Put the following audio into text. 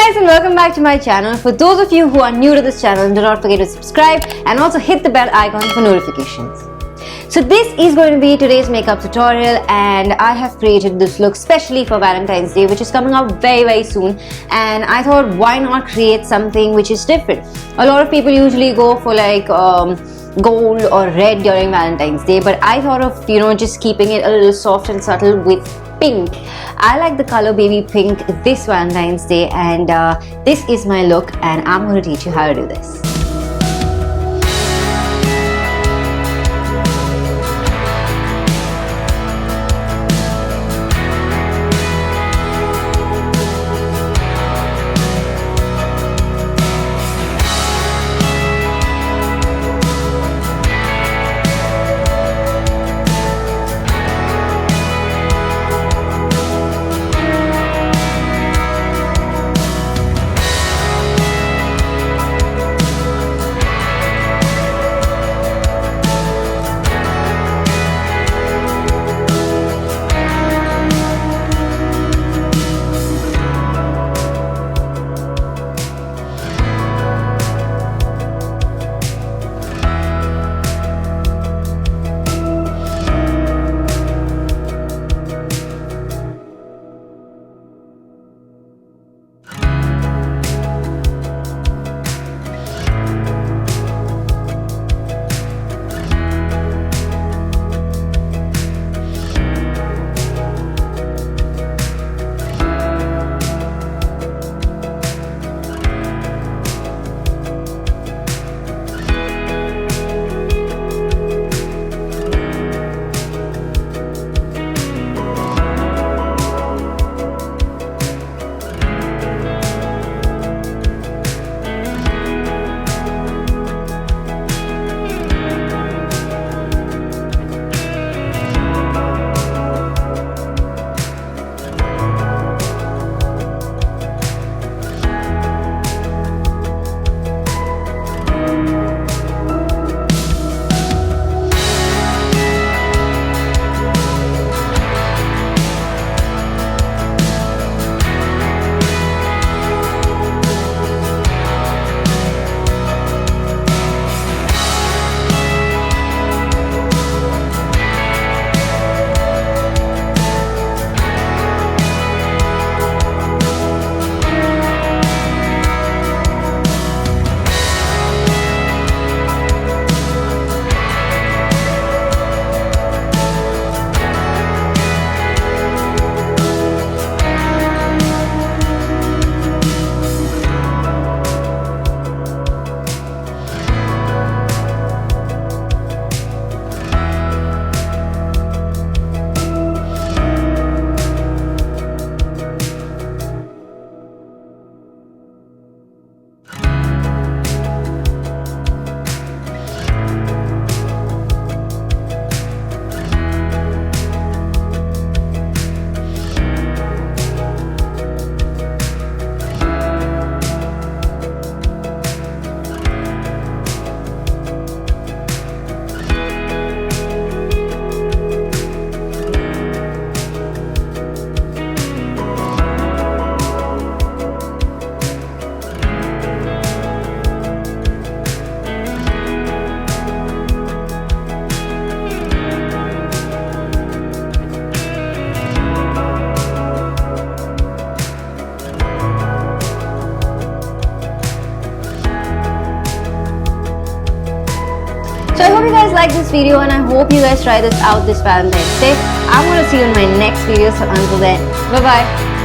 guys and welcome back to my channel. For those of you who are new to this channel, do not forget to subscribe and also hit the bell icon for notifications. So this is going to be today's makeup tutorial, and I have created this look specially for Valentine's Day, which is coming up very soon, and I thought why not create something which is different. A lot of people usually go for like gold or red during Valentine's Day, but I thought of just keeping it a little soft and subtle with pink. I like the color baby pink this Valentine's Day, and this is my look, and I'm going to teach you how to do this. So I hope you guys like this video, and I hope you guys try this out this Valentine's Day. I'm going to see you in my next video, so until then, bye bye.